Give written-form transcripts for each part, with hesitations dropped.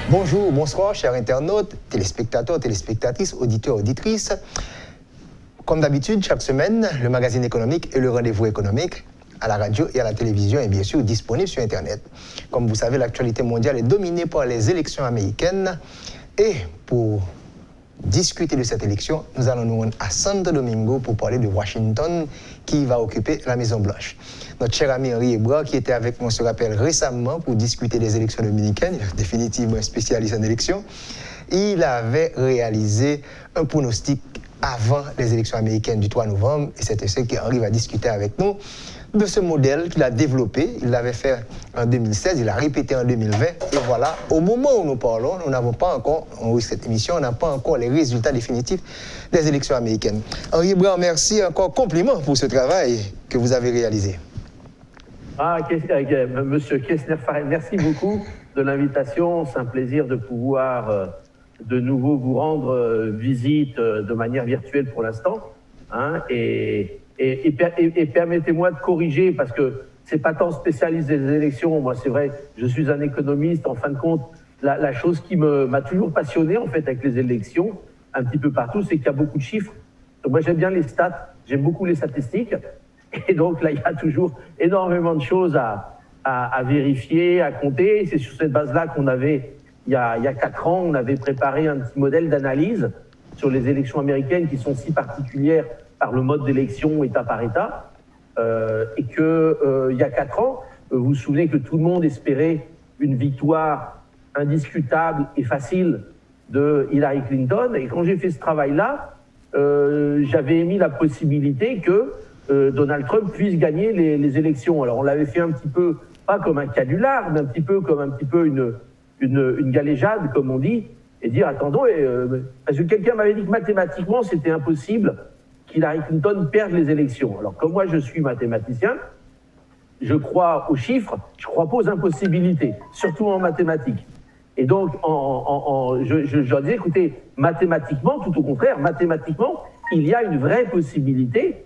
Bonjour, bonsoir, chers internautes, téléspectateurs, téléspectatrices, auditeurs, auditrices. Comme d'habitude, chaque semaine, le magazine économique et le rendez-vous économique à la radio et à la télévision est bien sûr disponible sur Internet. Comme vous savez, l'actualité mondiale est dominée par les élections américaines. Et pour discuter de cette élection, nous allons nous rendre à Santo Domingo pour parler de Washington qui va occuper la Maison-Blanche. Notre cher ami Henri Ebra, qui était avec moi, se rappelle récemment pour discuter des élections dominicaines, il est définitivement un spécialiste en élections. Il avait réalisé un pronostic avant les élections américaines du 3 novembre, et c'est ce qu'Henri va discuter avec nous de ce modèle qu'il a développé. Il l'avait fait en 2016, il l'a répété en 2020, et voilà, au moment où nous parlons, nous n'avons pas encore, cette émission, on n'a pas encore les résultats définitifs des élections américaines. Henri Ebra, merci encore, compliments pour ce travail que vous avez réalisé. Monsieur Kessner, merci beaucoup de l'invitation. C'est un plaisir de pouvoir de nouveau vous rendre visite de manière virtuelle pour l'instant. Hein, et permettez-moi de corriger, parce que c'est pas tant spécialiste des élections. Moi, c'est vrai, je suis un économiste. En fin de compte, la chose qui m'a toujours passionné, en fait, avec les élections, un petit peu partout, c'est qu'il y a beaucoup de chiffres. Donc, moi, j'aime bien les stats. J'aime beaucoup les statistiques. Et donc là, il y a toujours énormément de choses à vérifier, à compter. C'est sur cette base-là qu'on avait, il y a 4 ans, on avait préparé un petit modèle d'analyse sur les élections américaines qui sont si particulières par le mode d'élection État par État. Et il y a 4 ans, vous vous souvenez que tout le monde espérait une victoire indiscutable et facile de Hillary Clinton. Et quand j'ai fait ce travail-là, j'avais émis la possibilité que Donald Trump puisse gagner les élections. Alors on l'avait fait un petit peu, pas comme un canular, mais un petit peu comme une galéjade, comme on dit, et dire attendons, parce que quelqu'un m'avait dit que mathématiquement c'était impossible qu'Hillary Clinton perde les élections. Alors comme moi je suis mathématicien, je crois aux chiffres, je crois pas aux impossibilités, surtout en mathématiques. Et donc je leur disais, écoutez, mathématiquement, tout au contraire, mathématiquement, il y a une vraie possibilité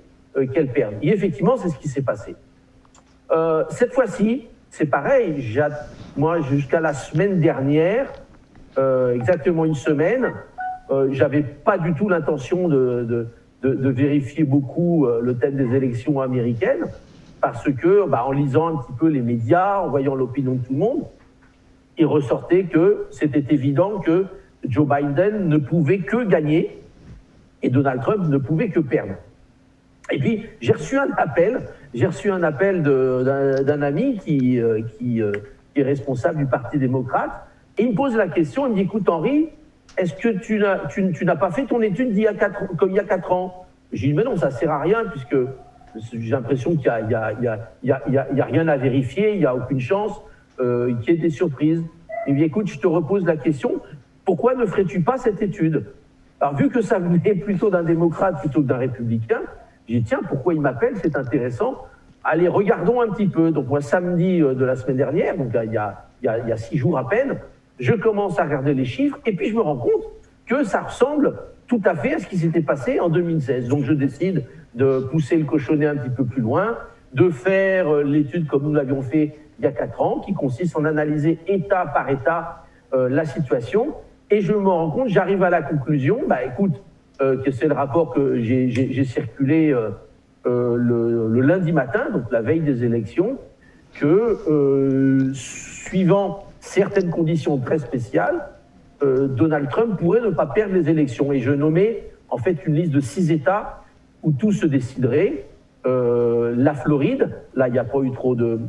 qu'elle perde. Et effectivement, c'est ce qui s'est passé. Cette fois-ci, c'est pareil. Moi, jusqu'à la semaine dernière, exactement une semaine, j'avais pas du tout l'intention de vérifier beaucoup le thème des élections américaines, parce que, en lisant un petit peu les médias, en voyant l'opinion de tout le monde, il ressortait que c'était évident que Joe Biden ne pouvait que gagner et Donald Trump ne pouvait que perdre. Et puis, j'ai reçu un appel d'un ami qui est responsable du Parti démocrate, et il me pose la question, il me dit, écoute Henri, est-ce que tu n'as pas fait ton étude comme il y a 4 ans? J'ai dit, mais non, ça sert à rien, puisque j'ai l'impression qu'il y a rien à vérifier, il n'y a aucune chance qu'il y ait des surprises. Il me dit, écoute, je te repose la question, pourquoi ne ferais-tu pas cette étude? Alors, vu que ça venait plutôt d'un démocrate plutôt que d'un républicain, j'ai dit, tiens, pourquoi il m'appelle, c'est intéressant. Allez, regardons un petit peu. Donc moi, samedi de la semaine dernière, donc il y a 6 jours à peine, je commence à regarder les chiffres, et puis je me rends compte que ça ressemble tout à fait à ce qui s'était passé en 2016. Donc je décide de pousser le cochonnet un petit peu plus loin, de faire l'étude comme nous l'avions fait il y a 4 ans, qui consiste en analyser État par État la situation, et je me rends compte, j'arrive à la conclusion, écoute, que c'est le rapport que j'ai circulé le lundi matin, donc la veille des élections, que suivant certaines conditions très spéciales, Donald Trump pourrait ne pas perdre les élections. Et je nommais en fait une liste de 6 États où tout se déciderait. La Floride, là il n'y a pas eu trop de...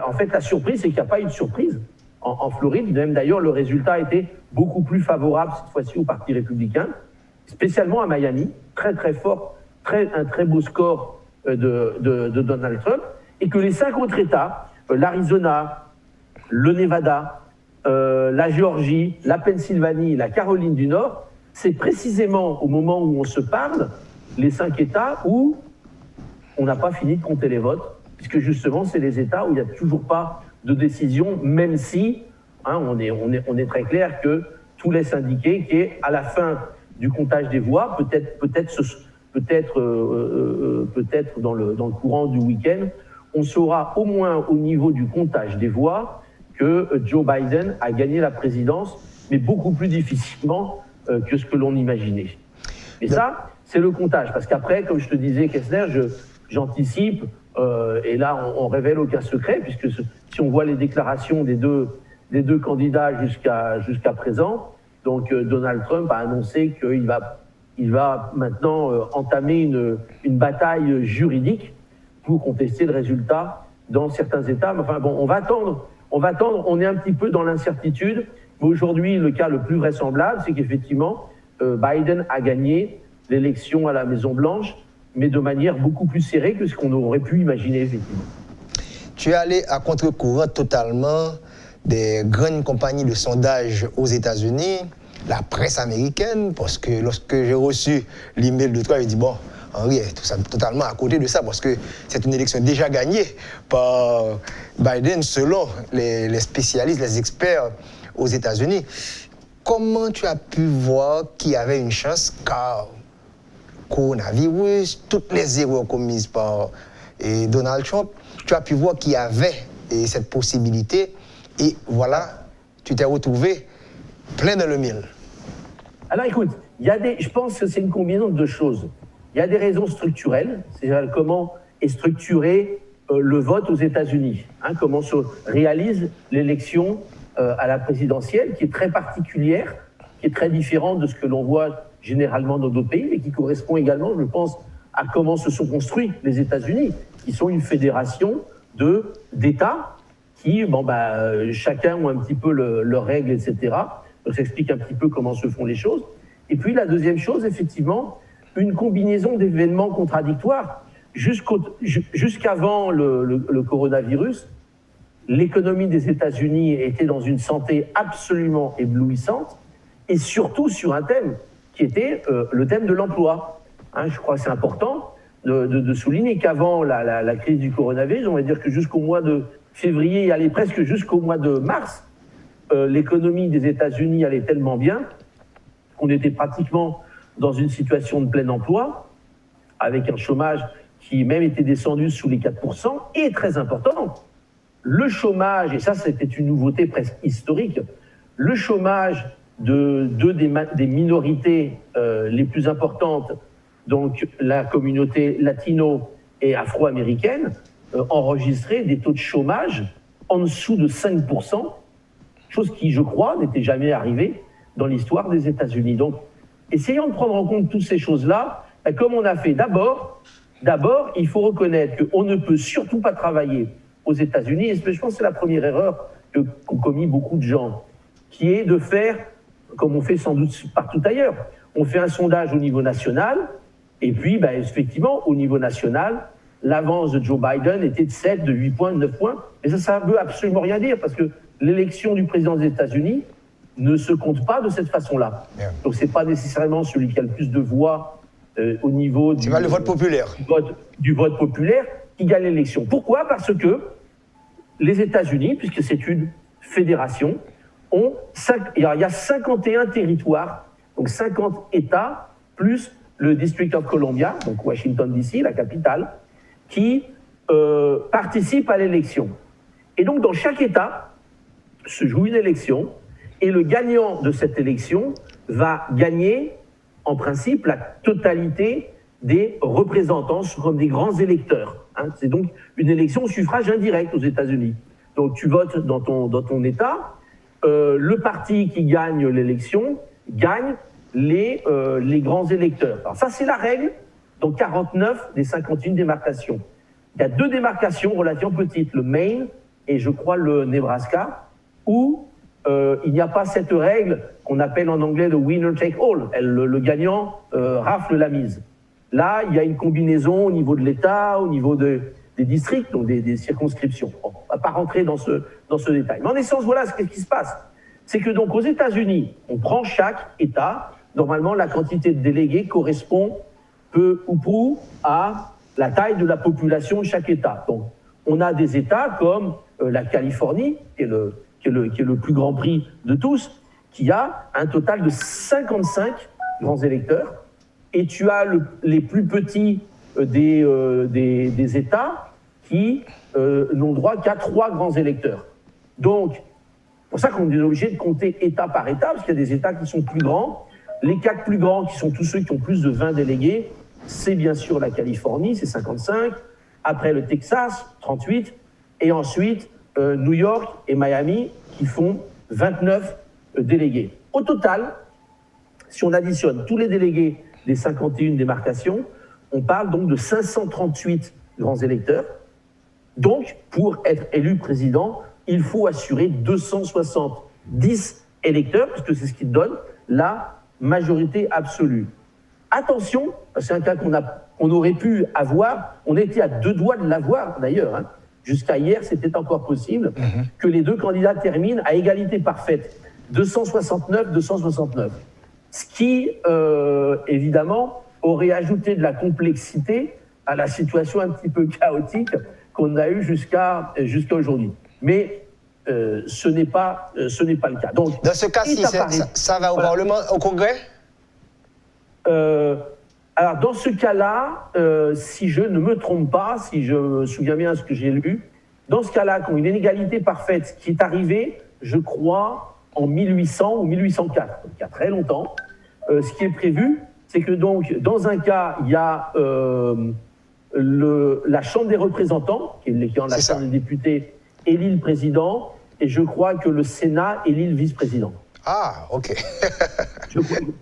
en fait la surprise, c'est qu'il n'y a pas eu de surprise. En Floride, même d'ailleurs, le résultat était beaucoup plus favorable cette fois-ci au Parti républicain, spécialement à Miami, très très fort, un très beau score de Donald Trump, et que les 5 autres États, l'Arizona, le Nevada, la Géorgie, la Pennsylvanie, la Caroline du Nord, c'est précisément au moment où on se parle, les 5 États où on n'a pas fini de compter les votes, puisque justement c'est les États où il n'y a toujours pas de décision, même si on est très clair que tout laisse indiquer qu'à la fin du comptage des voix, peut-être dans le courant du week-end, on saura au moins au niveau du comptage des voix que Joe Biden a gagné la présidence, mais beaucoup plus difficilement que ce que l'on imaginait. Et ça, c'est le comptage. Parce qu'après, comme je te disais, Kessler, j'anticipe, et là, on révèle aucun secret, puisque si on voit les déclarations des deux candidats jusqu'à présent, donc Donald Trump a annoncé qu'il va maintenant entamer une bataille juridique pour contester le résultat dans certains États. Mais enfin bon, on va attendre, on est un petit peu dans l'incertitude. Mais aujourd'hui, le cas le plus vraisemblable, c'est qu'effectivement, Biden a gagné l'élection à la Maison-Blanche, mais de manière beaucoup plus serrée que ce qu'on aurait pu imaginer, effectivement. Tu es allé à contre-courant totalement des grandes compagnies de sondage aux États-Unis, la presse américaine, parce que lorsque j'ai reçu l'email de toi, j'ai dit, bon, Henri est totalement à côté de ça, parce que c'est une élection déjà gagnée par Biden, selon les spécialistes, les experts aux États-Unis. Comment tu as pu voir qu'il y avait une chance, car coronavirus, toutes les erreurs commises par Donald Trump, tu as pu voir qu'il y avait cette possibilité, et voilà, tu t'es retrouvé plein dans le mille. Alors écoute, je pense que c'est une combinaison de deux choses. Il y a des raisons structurelles, c'est-à-dire comment est structuré le vote aux États-Unis, comment se réalise l'élection à la présidentielle, qui est très particulière, qui est très différente de ce que l'on voit généralement dans d'autres pays, mais qui correspond également, je pense, à comment se sont construits les États-Unis, qui sont une fédération d'États qui, chacun ont un petit peu leurs règles, etc. Donc ça explique un petit peu comment se font les choses. Et puis la deuxième chose, effectivement, une combinaison d'événements contradictoires. Jusqu'avant le coronavirus, l'économie des États-Unis était dans une santé absolument éblouissante, et surtout sur un thème qui était le thème de l'emploi. Je crois que c'est important de souligner qu'avant la crise du coronavirus, on va dire que jusqu'au mois de février, allait presque jusqu'au mois de mars, l'économie des États-Unis allait tellement bien qu'on était pratiquement dans une situation de plein emploi, avec un chômage qui même était descendu sous les 4%, et très important, le chômage, et ça c'était une nouveauté presque historique, le chômage des minorités les plus importantes, donc la communauté latino et afro-américaine, enregistrait des taux de chômage en dessous de 5%, chose qui, je crois, n'était jamais arrivée dans l'histoire des États-Unis. Donc, essayons de prendre en compte toutes ces choses-là, comme on a fait. D'abord, il faut reconnaître qu'on ne peut surtout pas travailler aux États-Unis, et je pense que c'est la première erreur qu'ont commis beaucoup de gens, qui est de faire, comme on fait sans doute partout ailleurs, on fait un sondage au niveau national, et puis, effectivement, au niveau national, l'avance de Joe Biden était de 7, de 8 points, de 9 points, et ça ne veut absolument rien dire, parce que l'élection du président des États-Unis ne se compte pas de cette façon-là. Yeah. Donc ce n'est pas nécessairement celui qui a le plus de voix au niveau du vote populaire. Du vote populaire qui gagne l'élection. Pourquoi ? Parce que les États-Unis, puisque c'est une fédération, il y a 51 territoires, donc 50 États, plus le District of Columbia, donc Washington DC, la capitale, qui participent à l'élection. Et donc dans chaque État se joue une élection, et le gagnant de cette élection va gagner, en principe, la totalité des représentants comme des grands électeurs. C'est donc une élection au suffrage indirect aux États-Unis. Donc tu votes dans ton État, le parti qui gagne l'élection gagne les grands électeurs. Alors ça, c'est la règle dans 49 des 51 démarcations. Il y a 2 démarcations relativement petites, le Maine et je crois le Nebraska, où il n'y a pas cette règle qu'on appelle en anglais le winner take all. Le gagnant rafle la mise. Là, il y a une combinaison au niveau de l'État, au niveau des districts, donc des circonscriptions. On ne va pas rentrer dans ce détail. Mais en essence, voilà ce qui se passe. C'est que donc aux États-Unis, on prend chaque État. Normalement, la quantité de délégués correspond peu ou prou à la taille de la population de chaque État. Donc, on a des États comme la Californie, qui est le plus grand prix de tous, qui a un total de 55 grands électeurs, et tu as les plus petits des États qui n'ont droit qu'à 3 grands électeurs. Donc, c'est pour ça qu'on est obligé de compter État par État, parce qu'il y a des États qui sont plus grands. Les 4 plus grands, qui sont tous ceux qui ont plus de 20 délégués, c'est bien sûr la Californie, c'est 55. Après le Texas, 38. Et ensuite, New York et Miami, qui font 29 délégués. Au total, si on additionne tous les délégués des 51 démarcations, on parle donc de 538 grands électeurs. Donc, pour être élu président, il faut assurer 270 électeurs, puisque c'est ce qui donne la majorité absolue. Attention, c'est un cas qu'on aurait pu avoir, on était à 2 doigts de l'avoir d'ailleurs, hein. Jusqu'à hier, c'était encore possible que les 2 candidats terminent à égalité parfaite, 269-269. Ce qui, évidemment, aurait ajouté de la complexité à la situation un petit peu chaotique qu'on a eue jusqu'à aujourd'hui. Mais ce n'est pas le cas. Donc, dans ce cas-ci, ça va au Parlement, au Congrès? Alors, dans ce cas-là, si je ne me trompe pas, si je me souviens bien de ce que j'ai lu, dans ce cas-là, quand une inégalité parfaite qui est arrivée, je crois, en 1800 ou 1804, donc il y a très longtemps, ce qui est prévu, c'est que donc, dans un cas, il y a la Chambre des représentants, qui est l'équivalent de la Chambre des députés, élit le président, et je crois que le Sénat élit le vice-président. Ah, ok.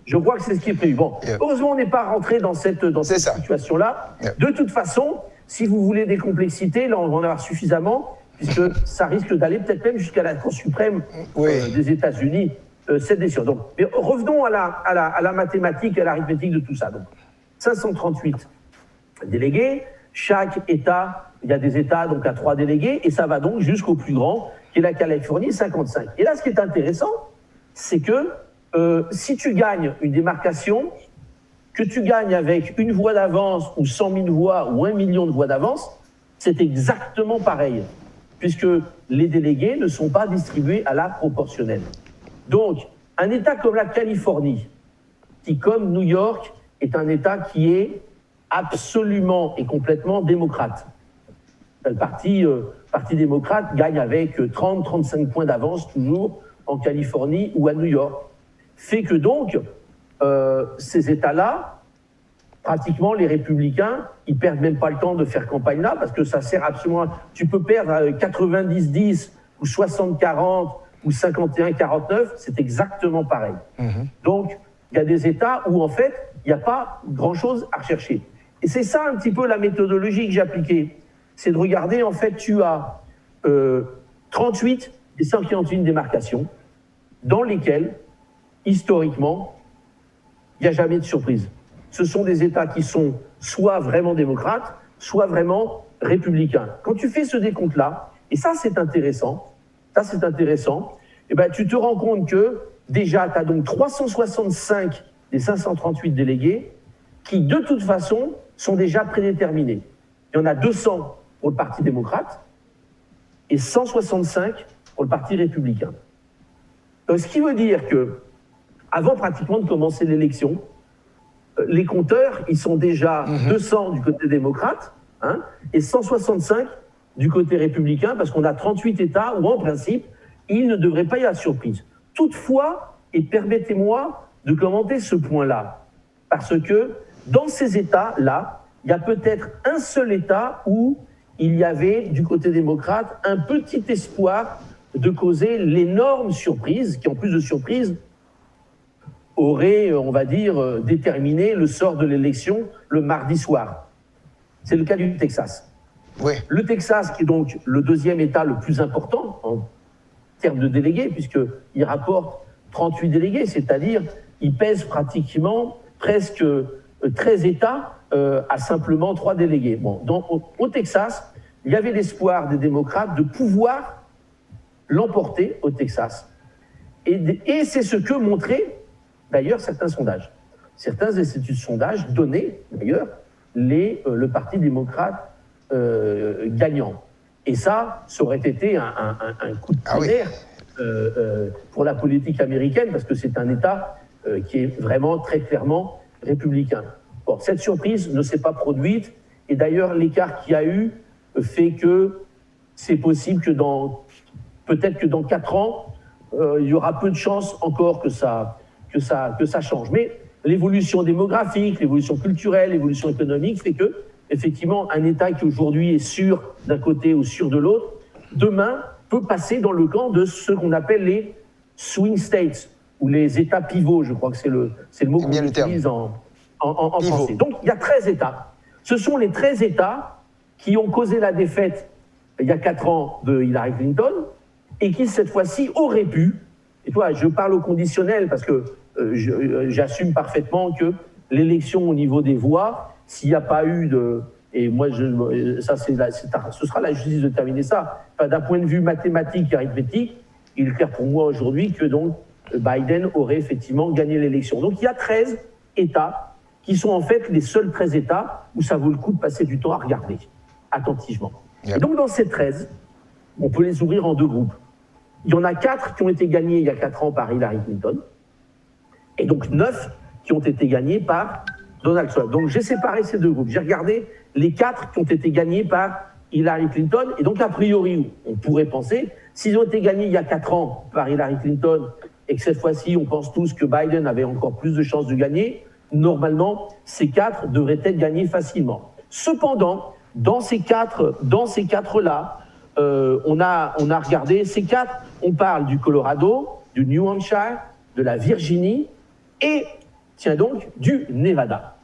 je crois que c'est ce qui est prévu. Bon, heureusement, on n'est pas rentré dans cette situation-là. De toute façon, si vous voulez des complexités, là, on va en avoir suffisamment, puisque ça risque d'aller peut-être même jusqu'à la Cour suprême des États-Unis, cette décision. Donc, mais revenons à la mathématique et à l'arithmétique de tout ça. Donc, 538 délégués, chaque État, il y a des États donc à 3 délégués, et ça va donc jusqu'au plus grand, qui est la Californie, 55. Et là, ce qui est intéressant, c'est que si tu gagnes une démarcation, que tu gagnes avec 1 voix d'avance ou 100 000 voix ou 1 million de voix d'avance, c'est exactement pareil, puisque les délégués ne sont pas distribués à la proportionnelle. Donc, un État comme la Californie, qui comme New York, est un État qui est absolument et complètement démocrate. Le parti démocrate gagne avec 30-35 points d'avance toujours en Californie ou à New York. Fait que donc, ces États-là, pratiquement les républicains, ils perdent même pas le temps de faire campagne là, parce que ça sert absolument... Tu peux perdre 90-10 ou 60-40 ou 51-49, c'est exactement pareil. Donc, il y a des États où, en fait, il n'y a pas grand-chose à rechercher. Et c'est ça un petit peu la méthodologie que j'ai appliquée. C'est de regarder, en fait, tu as 38 et 141 démarcations dans lesquelles, historiquement, il n'y a jamais de surprise. Ce sont des États qui sont soit vraiment démocrates, soit vraiment républicains. Quand tu fais ce décompte-là, et ça c'est intéressant, et ben, tu te rends compte que déjà tu as donc 365 des 538 délégués qui de toute façon sont déjà prédéterminés. Il y en a 200 pour le Parti démocrate et 165 pour le Parti républicain. Donc, ce qui veut dire que, avant pratiquement de commencer l'élection, les compteurs, ils sont déjà 200 du côté démocrate et 165 du côté républicain, parce qu'on a 38 États où, en principe, il ne devrait pas y avoir de surprise. Toutefois, et permettez-moi de commenter ce point-là, parce que dans ces États-là, il y a peut-être un seul État où il y avait, du côté démocrate, un petit espoir de causer l'énorme surprise, qui en plus de surprise, aurait, on va dire, déterminé le sort de l'élection le mardi soir. C'est le cas du Texas. Oui. Le Texas, qui est donc le deuxième État le plus important en termes de délégués, puisqu'il rapporte 38 délégués, c'est-à-dire il pèse pratiquement presque 13 États à simplement 3 délégués. Bon, au Texas, il y avait l'espoir des démocrates de pouvoir l'emporter au Texas. Et c'est ce que montraient d'ailleurs certains sondages. Certains instituts de sondage donnaient d'ailleurs le Parti démocrate gagnant. Et ça aurait été un coup de tonnerre pour la politique américaine, parce que c'est un État qui est vraiment très clairement républicain. Bon, cette surprise ne s'est pas produite, et d'ailleurs l'écart qu'il y a eu fait que c'est possible que dans peut-être que dans 4 ans, il y aura peu de chances encore que ça change. Mais l'évolution démographique, l'évolution culturelle, l'évolution économique fait que, effectivement, un État qui aujourd'hui est sûr d'un côté ou sûr de l'autre, demain peut passer dans le camp de ce qu'on appelle les swing states, ou les États pivots, je crois que c'est le mot qu'on utilise en français. Donc, il y a 13 États. Ce sont les 13 États qui ont causé la défaite, il y a 4 ans, de Hillary Clinton, et qui, cette fois-ci, auraient pu, et toi, je parle au conditionnel, parce que j'assume parfaitement que l'élection au niveau des voix, s'il n'y a pas eu de... Et moi, ce sera la justice de terminer ça. Enfin, d'un point de vue mathématique et arithmétique, il est clair pour moi aujourd'hui que donc Biden aurait effectivement gagné l'élection. Donc il y a 13 États qui sont en fait les seuls 13 États où ça vaut le coup de passer du temps à regarder attentivement. Et donc dans ces 13, on peut les ouvrir en 2 groupes. Il y en a 4 qui ont été gagnés il y a 4 ans par Hillary Clinton, et donc 9 qui ont été gagnés par Donald Trump. Donc j'ai séparé ces 2 groupes. J'ai regardé les 4 qui ont été gagnés par Hillary Clinton, et donc a priori, on pourrait penser, s'ils ont été gagnés il y a 4 ans par Hillary Clinton, et que cette fois-ci, on pense tous que Biden avait encore plus de chances de gagner, normalement, ces 4 devraient être gagnés facilement. Cependant, dans ces 4-là, on a regardé ces 4, on parle du Colorado, du New Hampshire, de la Virginie et, tiens donc, du Nevada.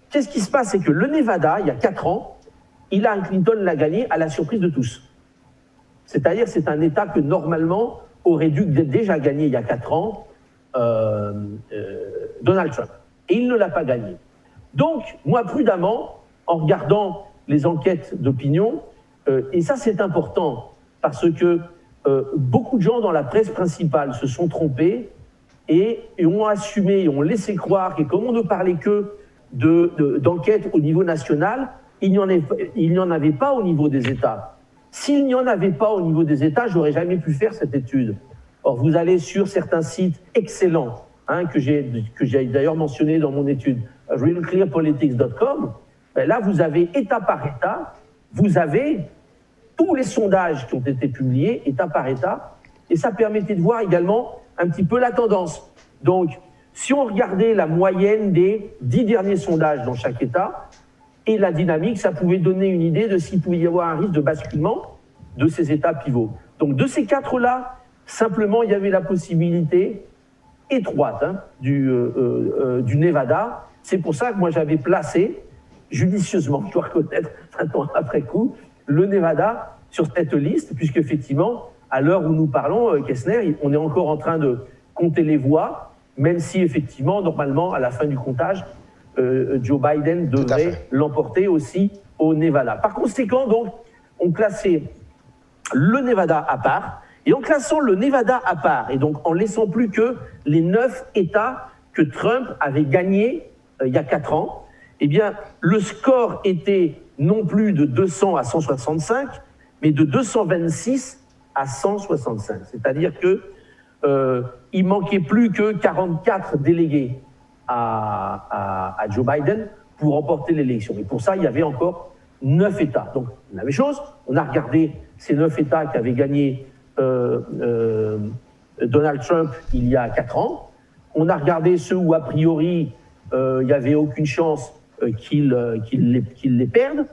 Qu'est-ce qui se passe? C'est que le Nevada, il y a 4 ans, Hillary Clinton l'a gagné à la surprise de tous. C'est-à-dire c'est un État que normalement aurait dû déjà gagner il y a 4 ans Donald Trump. Et il ne l'a pas gagné. Donc, moi, prudemment, en regardant les enquêtes d'opinion, et ça c'est important, parce que beaucoup de gens dans la presse principale se sont trompés et ont assumé, ont laissé croire que comme on ne parlait que d'enquêtes au niveau national, il n'y en avait pas au niveau des États. S'il n'y en avait pas au niveau des États, j'aurais jamais pu faire cette étude. Or, vous allez sur certains sites excellents, que j'ai d'ailleurs mentionné dans mon étude, realclearpolitics.com, ben là, vous avez État par État, vous avez tous les sondages qui ont été publiés, État par État, et ça permettait de voir également un petit peu la tendance. Donc, si on regardait la moyenne des 10 derniers sondages dans chaque État, et la dynamique, ça pouvait donner une idée de s'il pouvait y avoir un risque de basculement de ces États pivots. Donc de ces 4-là, simplement, il y avait la possibilité étroite du Nevada. C'est pour ça que moi j'avais placé, judicieusement, je dois reconnaître, maintenant après coup, le Nevada sur cette liste, puisque effectivement, à l'heure où nous parlons, Kessner, on est encore en train de compter les voix, même si effectivement, normalement, à la fin du comptage, Joe Biden devrait l'emporter aussi au Nevada. Par conséquent, donc, on classait le Nevada à part, et en classant le Nevada à part, et donc en laissant plus que les 9 États que Trump avait gagnés il y a 4 ans, eh bien, le score était non plus de 200 à 165, mais de 226 à 165. C'est-à-dire qu'il manquait plus que 44 délégués à Joe Biden pour remporter l'élection. Et pour ça, il y avait encore 9 États. Donc, la même chose, on a regardé ces 9 États qui avaient gagné Donald Trump il y a 4 ans. On a regardé ceux où, a priori, il n'y avait aucune chance qu'ils les perdent.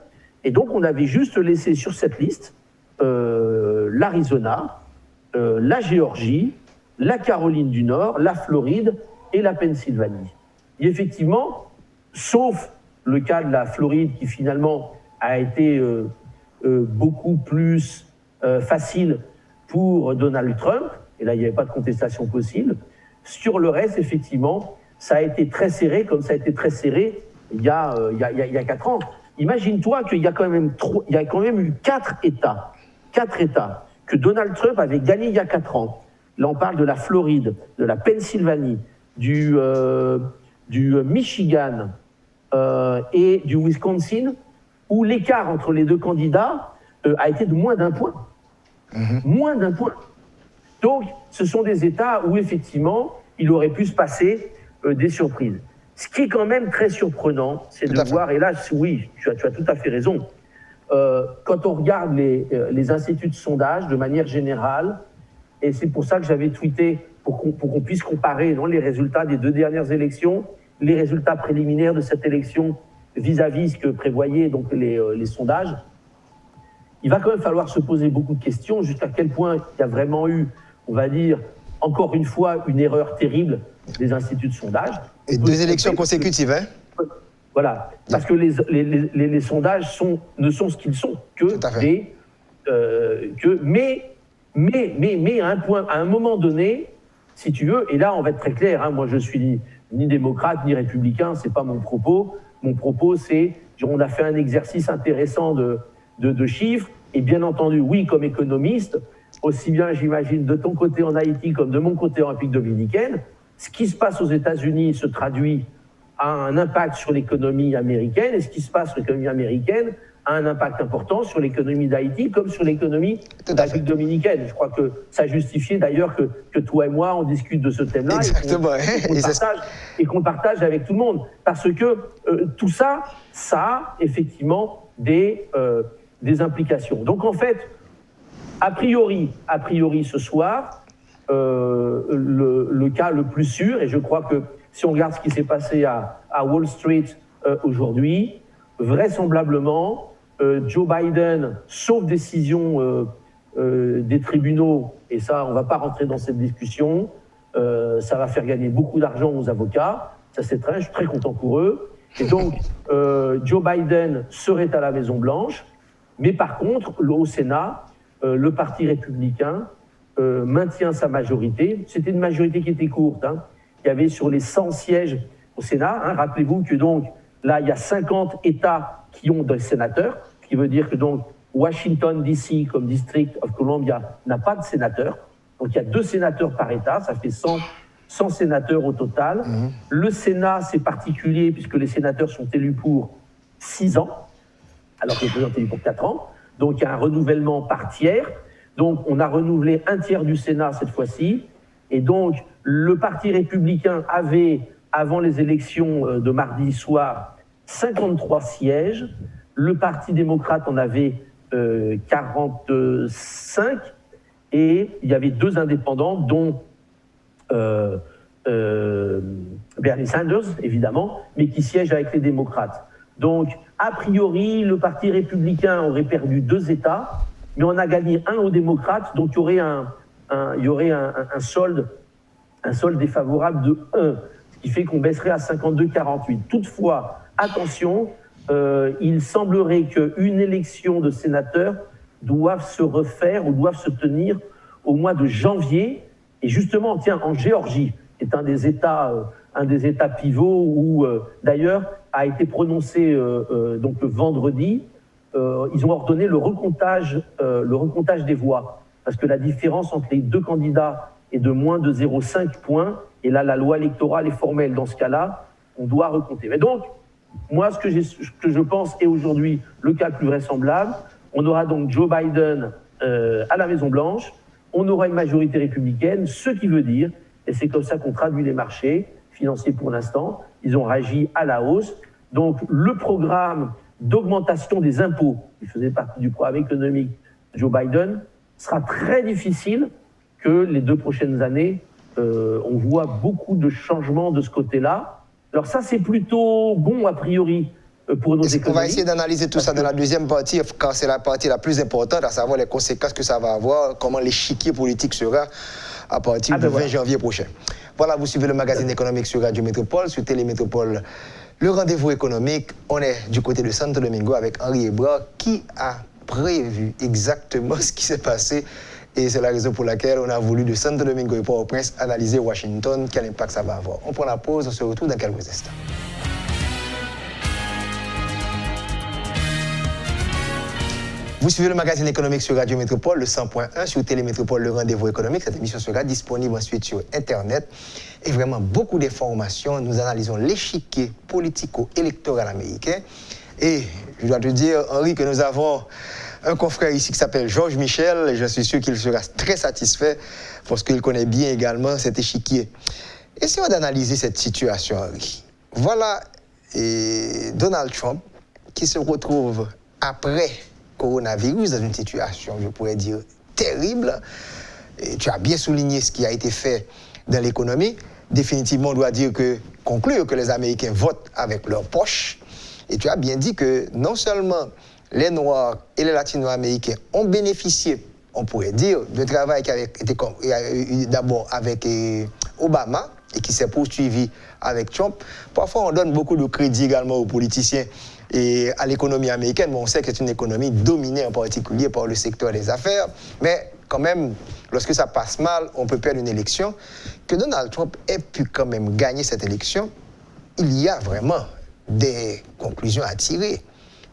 Et donc, on avait juste laissé sur cette liste l'Arizona, la Géorgie, la Caroline du Nord, la Floride et la Pennsylvanie. Et effectivement, sauf le cas de la Floride qui finalement a été beaucoup plus facile pour Donald Trump, et là il n'y avait pas de contestation possible, sur le reste, effectivement, ça a été très serré, comme ça a été très serré il y a 4 ans. Imagine-toi qu'il y a quand même eu 4 États que Donald Trump avait gagné il y a 4 ans. Là, on parle de la Floride, de la Pennsylvanie, du Michigan et du Wisconsin, où l'écart entre les 2 candidats a été de moins d'1 point. Moins d'1 point. Donc, ce sont des États où, effectivement, il aurait pu se passer des surprises. Ce qui est quand même très surprenant, c'est de voir, et là, oui, tu as tout à fait raison, quand on regarde les instituts de sondage, de manière générale, Et c'est pour ça que j'avais tweeté, pour qu'on puisse comparer les résultats des 2 dernières élections, les résultats préliminaires de cette élection vis-à-vis ce que prévoyaient donc les sondages. Il va quand même falloir se poser beaucoup de questions jusqu'à quel point il y a vraiment eu, on va dire, encore une fois, une erreur terrible des instituts de sondage. Et 2 élections consécutives, hein? Voilà, parce que les sondages ne sont ce qu'ils sont mais à un moment donné, si tu veux, et là on va être très clair, hein, moi je suis ni démocrate ni républicain, c'est pas mon propos. Mon propos, c'est on a fait un exercice intéressant de chiffres, et bien entendu, oui, comme économiste, aussi bien j'imagine de ton côté en Haïti comme de mon côté en République dominicaine, ce qui se passe aux États-Unis se traduit a un impact sur l'économie américaine, et ce qui se passe sur l'économie américaine a un impact important sur l'économie d'Haïti comme sur l'économie de la République dominicaine. Je crois que ça justifiait d'ailleurs que toi et moi, on discute de ce thème-là. Exactement. Et qu'on partage avec tout le monde. Parce que tout ça, ça a effectivement des implications. Donc en fait, a priori ce soir, le cas le plus sûr, et je crois que si on regarde ce qui s'est passé à Wall Street aujourd'hui, vraisemblablement, Joe Biden, sauf décision des tribunaux, et ça, on ne va pas rentrer dans cette discussion, ça va faire gagner beaucoup d'argent aux avocats, ça c'est je suis très content pour eux. Et donc, Joe Biden serait à la Maison-Blanche, mais par contre, au Sénat, le Parti républicain maintient sa majorité. C'était une majorité qui était courte, hein. Il y avait sur les 100 sièges au Sénat, hein, rappelez-vous que donc, là, il y a 50 États qui ont des sénateurs, ce qui veut dire que donc Washington, D.C., comme District of Columbia, n'a pas de sénateurs. Donc il y a 2 sénateurs par État, ça fait 100 sénateurs au total. Le Sénat, c'est particulier puisque les sénateurs sont élus pour 6 ans, alors que les présidents sont élus pour 4 ans. Donc il y a un renouvellement par tiers. Donc on a renouvelé un tiers du Sénat cette fois-ci. Et donc le Parti républicain avait, avant les élections de mardi soir, 53 sièges. Le Parti démocrate en avait 45. Et il y avait 2 indépendants, dont Bernie Sanders, évidemment, mais qui siègent avec les démocrates. Donc, a priori, le Parti républicain aurait perdu 2 États, mais on a gagné 1 aux démocrates, donc il y aurait un solde défavorable de 1, ce qui fait qu'on baisserait à 52-48. Toutefois, attention, il semblerait qu'une élection de sénateurs doivent se refaire ou doivent se tenir au mois de janvier. Et justement, tiens, en Géorgie, qui est un des États pivots où, d'ailleurs, a été prononcé donc vendredi, ils ont ordonné le recomptage des voix. Parce que la différence entre les 2 candidats est de moins de 0,5 points. Et là, la loi électorale est formelle. Dans ce cas-là, on doit recompter. Mais donc, moi, ce que je pense est aujourd'hui le cas le plus vraisemblable. On aura donc Joe Biden à la Maison-Blanche, on aura une majorité républicaine, ce qui veut dire, et c'est comme ça qu'on traduit les marchés financiers pour l'instant, ils ont réagi à la hausse. Donc le programme d'augmentation des impôts, qui faisait partie du programme économique de Joe Biden, sera très difficile que les 2 prochaines années, on voit beaucoup de changements de ce côté-là. Alors ça, c'est plutôt bon a priori, pour nos économies. On va essayer d'analyser tout ça dans la deuxième partie, car c'est la partie la plus importante, à savoir les conséquences que ça va avoir, comment l'échiquier politique sera à partir du 20 janvier prochain. Voilà, vous suivez le magazine économique sur Radio Métropole, sur Télémétropole, le rendez-vous économique. On est du côté de Santo Domingo avec Henri Ebra, qui a prévu exactement ce qui s'est passé. Et c'est la raison pour laquelle on a voulu de Santo Domingo et Port-au-Prince analyser Washington, quel impact ça va avoir. On prend la pause, on se retrouve dans quelques instants. Vous suivez le magazine économique sur Radio Métropole, le 100.1, sur Télémétropole, le rendez-vous économique. Cette émission sera disponible ensuite sur Internet. Et vraiment, beaucoup d'informations. Nous analysons l'échiquier politico-électoral américain. Et je dois te dire, Henri, que nous avons un confrère ici qui s'appelle Georges Michel. Et je suis sûr qu'il sera très satisfait parce qu'il connaît bien également cet échiquier. Essayons d'analyser cette situation, Henri. Voilà Donald Trump qui se retrouve après coronavirus dans une situation, je pourrais dire, terrible. Et tu as bien souligné ce qui a été fait dans l'économie. Définitivement, on doit conclure que les Américains votent avec leur poche. Et tu as bien dit que non seulement les Noirs et les Latino-Américains ont bénéficié, on pourrait dire, de travail qui avait été d'abord avec Obama et qui s'est poursuivi avec Trump. Parfois, on donne beaucoup de crédit également aux politiciens et à l'économie américaine, mais on sait que c'est une économie dominée en particulier par le secteur des affaires. Mais quand même, lorsque ça passe mal, on peut perdre une élection. Que Donald Trump ait pu quand même gagner cette élection, il y a vraiment des conclusions à tirer.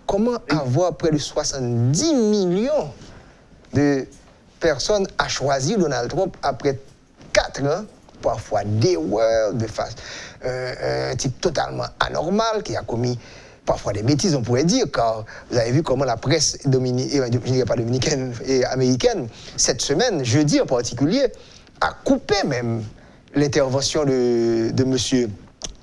Comment avoir près de 70 millions de personnes à choisir Donald Trump après 4 ans, parfois d'erreurs, un type totalement anormal qui a commis parfois des bêtises, on pourrait dire, car vous avez vu comment la presse dominicaine et américaine, cette semaine, jeudi en particulier, a coupé même l'intervention de M.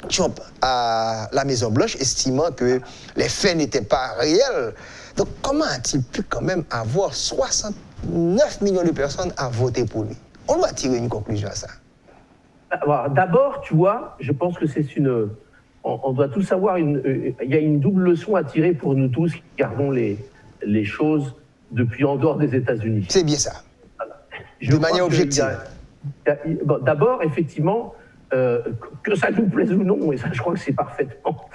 Trump à la Maison-Blanche, estimant que les faits n'étaient pas réels. Donc, comment a-t-il pu quand même avoir 69 millions de personnes à voter pour lui? On doit tirer une conclusion à ça. D'abord, tu vois, je pense que c'est une... On doit tous savoir, il y a une double leçon à tirer pour nous tous qui gardons les choses depuis en dehors des États-Unis. C'est bien ça. De manière objective. D'abord, effectivement, que ça nous plaise ou non, et ça, je crois que c'est parfaitement...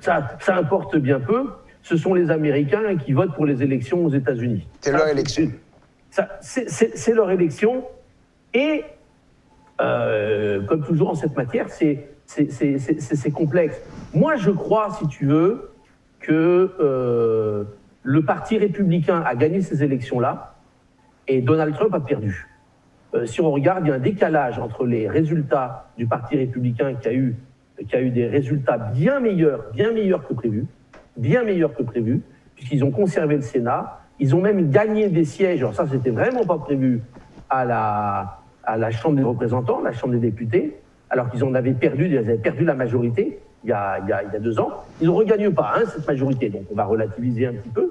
ça importe bien peu, ce sont les Américains qui votent pour les élections aux États-Unis. C'est leur élection. C'est leur élection, et comme toujours en cette matière, c'est complexe. Moi, je crois, si tu veux, que le Parti républicain a gagné ces élections-là et Donald Trump a perdu. Si on regarde, il y a un décalage entre les résultats du Parti républicain qui a eu des résultats bien meilleurs que prévu, puisqu'ils ont conservé le Sénat. Ils ont même gagné des sièges, alors ça, c'était vraiment pas prévu, à la Chambre des représentants, la Chambre des députés, alors qu'ils avaient perdu la majorité il y a 2 ans. Ils ne regagnent pas cette majorité, donc on va relativiser un petit peu.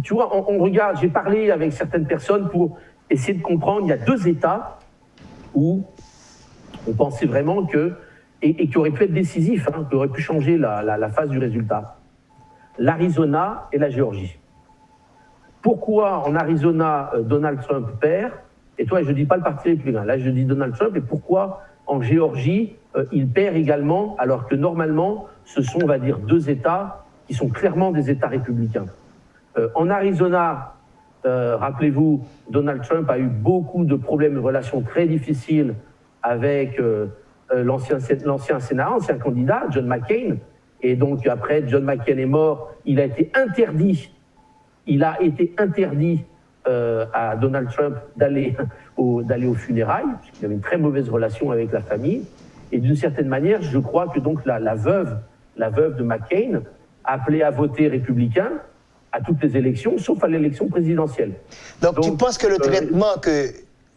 Tu vois, on regarde, j'ai parlé avec certaines personnes pour essayer de comprendre, il y a 2 États où on pensait vraiment et qui auraient pu être décisifs, qui auraient pu changer la phase du résultat. L'Arizona et la Géorgie. Pourquoi en Arizona, Donald Trump perd? Et toi, je ne dis pas le Parti républicain, là je dis Donald Trump, et pourquoi en Géorgie, il perd également, alors que normalement, ce sont, on va dire, 2 États qui sont clairement des États républicains. En Arizona, rappelez-vous, Donald Trump a eu beaucoup de problèmes, de relations très difficiles avec l'ancien candidat, John McCain, et donc après John McCain est mort, il a été interdit à Donald Trump d'aller aux funérailles, puisqu'il avait une très mauvaise relation avec la famille. Et d'une certaine manière, je crois que donc la veuve de McCain a appelé à voter républicain à toutes les élections, sauf à l'élection présidentielle. Donc tu penses que le traitement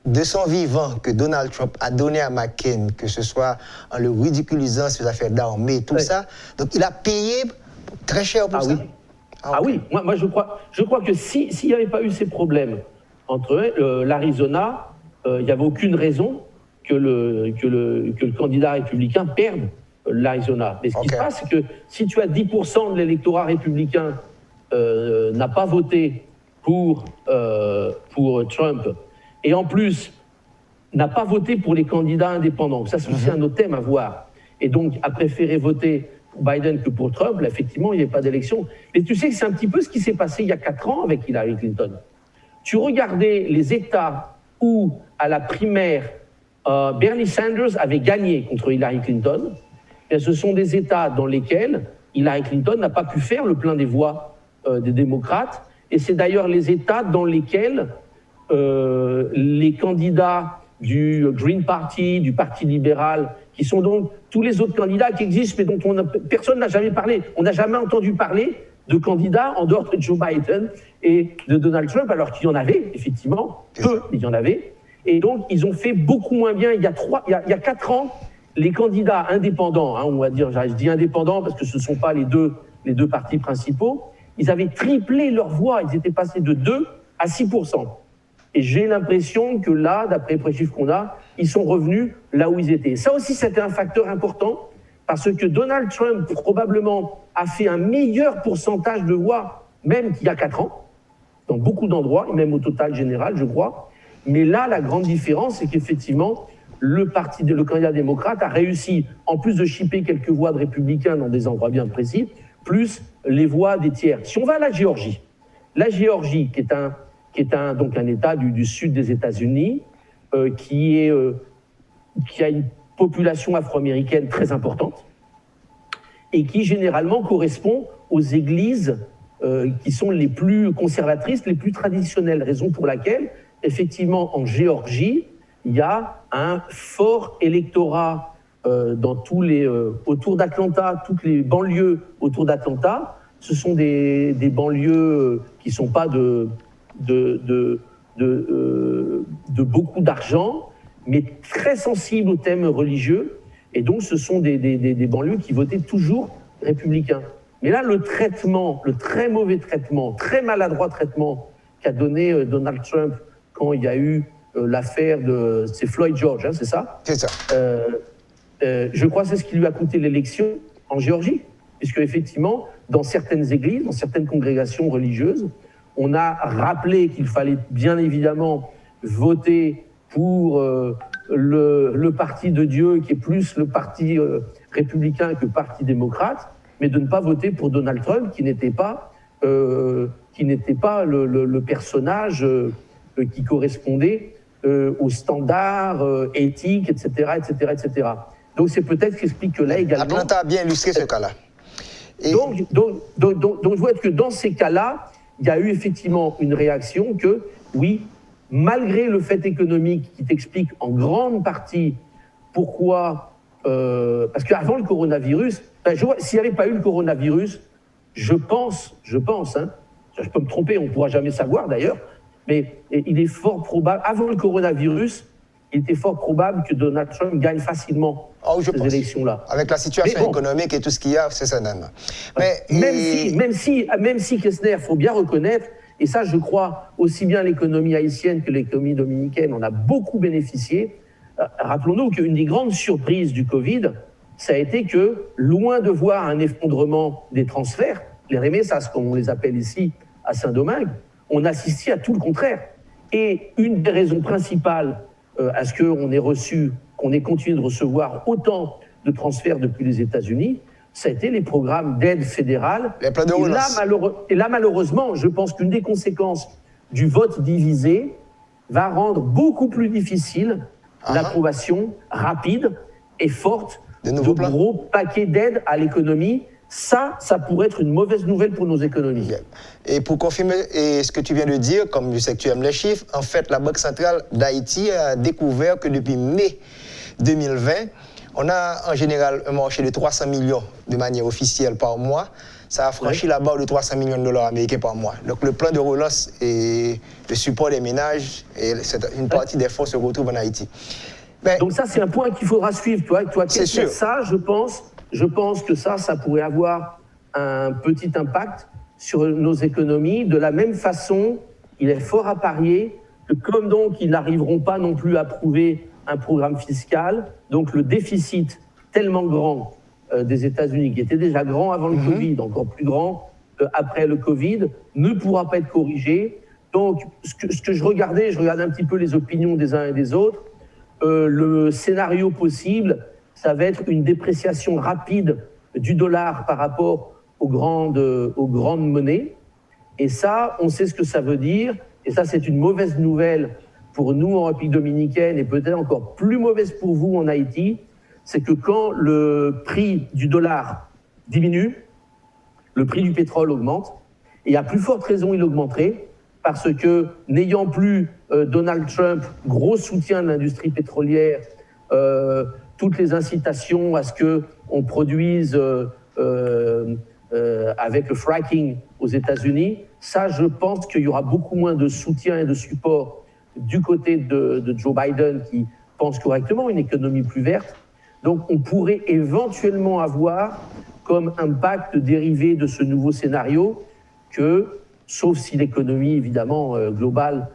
de son vivant que Donald Trump a donné à McCain, que ce soit en le ridiculisant sur les affaires d'armée, tout ça, donc il a payé très cher pour ça? Oui, moi je crois que s'il n'y avait pas eu ces problèmes entre l'Arizona, il n'y avait aucune raison que le candidat républicain perde l'Arizona. Mais ce qui se passe, c'est que si tu as 10% de l'électorat républicain n'a pas voté pour Trump, et en plus n'a pas voté pour les candidats indépendants, ça c'est aussi un autre thème à voir, et donc a préféré voter Biden que pour Trump, là, effectivement, il n'y avait pas d'élection. Mais tu sais que c'est un petit peu ce qui s'est passé il y a 4 ans avec Hillary Clinton. Tu regardais les États où, à la primaire, Bernie Sanders avait gagné contre Hillary Clinton. Et ce sont des États dans lesquels Hillary Clinton n'a pas pu faire le plein des voix des démocrates. Et c'est d'ailleurs les États dans lesquels les candidats du Green Party, du Parti libéral, qui sont donc tous les autres candidats qui existent, mais dont personne n'a jamais parlé. On n'a jamais entendu parler de candidats en dehors de Joe Biden et de Donald Trump, alors qu'il y en avait, effectivement, peu, il y en avait. Et donc, ils ont fait beaucoup moins bien. Il y a 4 ans, les candidats indépendants, on va dire, je dis indépendants parce que ce ne sont pas les deux partis principaux, ils avaient triplé leur voix. Ils étaient passés de 2 à 6%. Et j'ai l'impression que là, d'après les chiffres qu'on a, ils sont revenus là où ils étaient. Ça aussi, c'était un facteur important, parce que Donald Trump, probablement, a fait un meilleur pourcentage de voix, même qu'il y a 4 ans, dans beaucoup d'endroits, et même au total général, je crois. Mais là, la grande différence, c'est qu'effectivement, le candidat démocrate a réussi, en plus de chipper quelques voix de républicains dans des endroits bien précis, plus les voix des tiers. Si on va à la Géorgie, qui est donc un État du sud des États-Unis, qui a une population afro-américaine très importante et qui généralement correspond aux églises qui sont les plus conservatrices, les plus traditionnelles, raison pour laquelle, effectivement, en Géorgie, il y a un fort électorat dans autour d'Atlanta, toutes les banlieues autour d'Atlanta. Ce sont des banlieues qui ne sont pas de beaucoup d'argent, mais très sensibles aux thèmes religieux. Et donc, ce sont des banlieues qui votaient toujours républicains. Mais là, le très mauvais traitement, très maladroit traitement qu'a donné Donald Trump quand il y a eu l'affaire c'est Floyd George, hein, c'est ça? C'est ça. Je crois que c'est ce qui lui a coûté l'élection en Géorgie, puisque effectivement, dans certaines églises, dans certaines congrégations religieuses, on a rappelé qu'il fallait bien évidemment voter pour le parti de Dieu, qui est plus le parti républicain que le parti démocrate, mais de ne pas voter pour Donald Trump, qui n'était pas le personnage qui correspondait aux standards éthiques, etc., etc., etc. Donc c'est peut-être ce qui explique que là également... Atlanta a bien illustré ce cas-là. Et... Donc je vois que dans ces cas-là, il y a eu effectivement une réaction que, oui, malgré le fait économique qui t'explique en grande partie pourquoi... parce qu'avant le coronavirus, s'il n'y avait pas eu le coronavirus, je pense, hein, je peux me tromper, on ne pourra jamais savoir d'ailleurs, mais il est fort probable, avant le coronavirus, il était fort probable que Donald Trump gagne facilement ces élections-là. Avec la situation économique et tout ce qu'il y a, c'est ça, non. Même si Kessner, il faut bien reconnaître, et ça je crois, aussi bien l'économie haïtienne que l'économie dominicaine, on a beaucoup bénéficié. Rappelons-nous qu'une des grandes surprises du Covid, ça a été que, loin de voir un effondrement des transferts, les remessas, comme on les appelle ici à Saint-Domingue, on assistait à tout le contraire. Et une des raisons principales à ce qu'on ait continué de recevoir autant de transferts depuis les États-Unis, ça a été les programmes d'aide fédérale. Les plans de relance. Et là, malheureusement, je pense qu'une des conséquences du vote divisé va rendre beaucoup plus difficile l'approbation rapide et forte de gros paquets d'aide à l'économie. Ça pourrait être une mauvaise nouvelle pour nos économies. Et pour confirmer ce que tu viens de dire, comme je sais que tu aimes les chiffres, en fait, la Banque centrale d'Haïti a découvert que depuis mai 2020, on a en général un marché de 300 millions de manière officielle par mois. Ça a franchi la barre de 300 millions de dollars américains par mois. Donc le plan de relance et le support des ménages, et une partie des fonds se retrouvent en Haïti. Mais, donc ça, c'est un point qu'il faudra suivre. Toi, c'est sûr. Ça, je pense que ça pourrait avoir un petit impact sur nos économies. De la même façon, il est fort à parier que comme donc ils n'arriveront pas non plus à approuver un programme fiscal, donc le déficit tellement grand des États-Unis, qui était déjà grand avant le Covid, encore plus grand après le Covid, ne pourra pas être corrigé. Donc, ce que je regardais un petit peu les opinions des uns et des autres. Le scénario possible, ça va être une dépréciation rapide du dollar par rapport aux grandes monnaies. Et ça, on sait ce que ça veut dire. Et ça, c'est une mauvaise nouvelle pour nous en République dominicaine et peut-être encore plus mauvaise pour vous en Haïti. C'est que quand le prix du dollar diminue, le prix du pétrole augmente. Et à plus forte raison, il augmenterait. Parce que, n'ayant plus Donald Trump, gros soutien de l'industrie pétrolière, toutes les incitations à ce qu'on produise avec le fracking aux États-Unis, ça, je pense qu'il y aura beaucoup moins de soutien et de support du côté de Joe Biden, qui pense correctement une économie plus verte. Donc, on pourrait éventuellement avoir comme impact dérivé de ce nouveau scénario que sauf si l'économie, évidemment, globale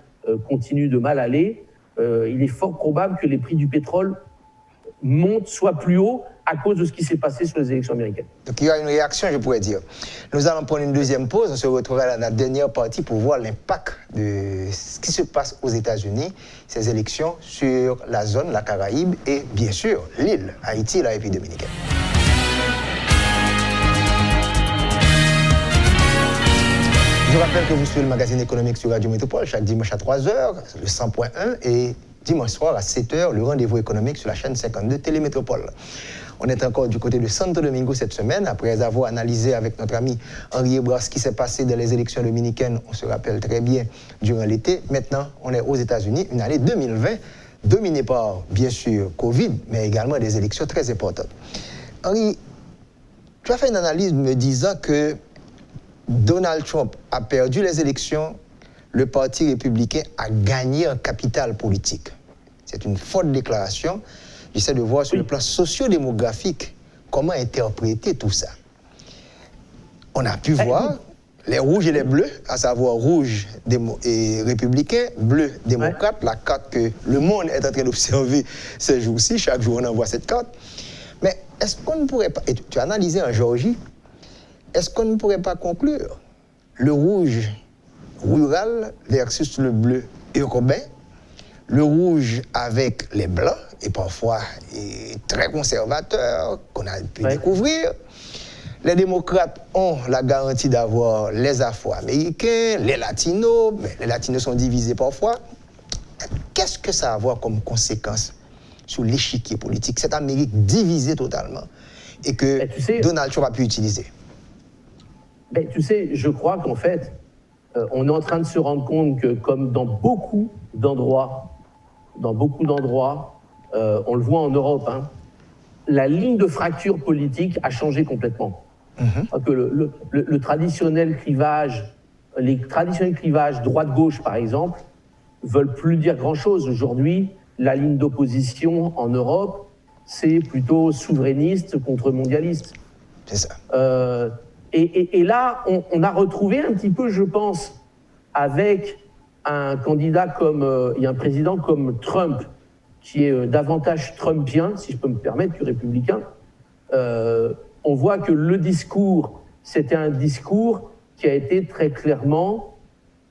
continue de mal aller, il est fort probable que les prix du pétrole montent, soient plus hauts à cause de ce qui s'est passé sur les élections américaines. Donc il y a une réaction, je pourrais dire. Nous allons prendre une deuxième pause, on se retrouvera dans la dernière partie pour voir l'impact de ce qui se passe aux États-Unis, ces élections sur la zone, la Caraïbe et bien sûr l'île, Haïti et la République dominicaine. Je vous rappelle que vous suivez le magazine économique sur Radio Métropole chaque dimanche à 3h, le 100.1 et dimanche soir à 7h, le rendez-vous économique sur la chaîne 52 Télémétropole. On est encore du côté de Santo Domingo cette semaine, après avoir analysé avec notre ami Henri Ebras ce qui s'est passé dans les élections dominicaines, on se rappelle très bien, durant l'été. Maintenant, on est aux États-Unis, une année 2020, dominée par, bien sûr, Covid, mais également des élections très importantes. Henri, tu as fait une analyse me disant que Donald Trump a perdu les élections, le Parti républicain a gagné en capital politique. C'est une forte déclaration. J'essaie de voir sur le plan socio-démographique comment interpréter tout ça. On a pu voir les rouges et les bleus, à savoir rouge et républicain, bleu démocrate, la carte que le monde est en train d'observer ces jours-ci. Chaque jour, on envoie cette carte. Mais est-ce qu'on ne pourrait pas, et tu as analysé en Géorgie, est-ce qu'on ne pourrait pas conclure le rouge rural versus le bleu urbain, le rouge avec les blancs, et parfois très conservateurs, qu'on a pu découvrir. Les démocrates ont la garantie d'avoir les Afro-Américains, les Latinos, mais les Latinos sont divisés parfois. Qu'est-ce que ça va avoir comme conséquence sur l'échiquier politique, cette Amérique divisée totalement, et que Donald Trump a pu utiliser? Tu sais, je crois qu'en fait, on est en train de se rendre compte que, comme dans beaucoup d'endroits, on le voit en Europe, hein, la ligne de fracture politique a changé complètement. Que le traditionnel clivage, les traditionnels clivages droite-gauche, par exemple, veulent plus dire grand-chose. Aujourd'hui, la ligne d'opposition en Europe, c'est plutôt souverainiste contre mondialiste. C'est ça. Et là, on a retrouvé un petit peu, je pense, avec un candidat comme, et un président comme Trump, qui est davantage trumpien, si je peux me permettre, que républicain. On voit que le discours, c'était un discours qui a été très clairement,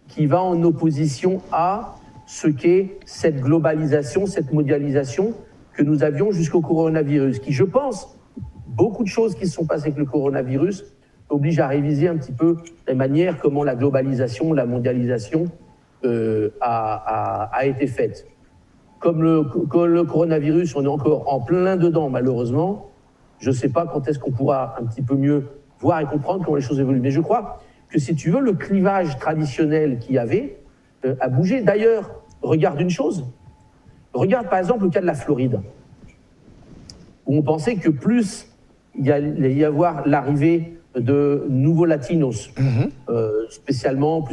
qui va en opposition à ce qu'est cette globalisation, cette mondialisation que nous avions jusqu'au coronavirus, qui, je pense, beaucoup de choses qui se sont passées avec le coronavirus obligent à réviser un petit peu la manière comment la globalisation, la mondialisation a été faite. Comme le coronavirus, on est encore en plein dedans, malheureusement. Je ne sais pas quand est-ce qu'on pourra un petit peu mieux voir et comprendre comment les choses évoluent. Mais je crois que, si tu veux, le clivage traditionnel qu'il y avait a bougé. D'ailleurs, regarde une chose. Regarde, par exemple, le cas de la Floride, où on pensait que plus il allait y avoir l'arrivée de nouveaux latinos, plus spécialement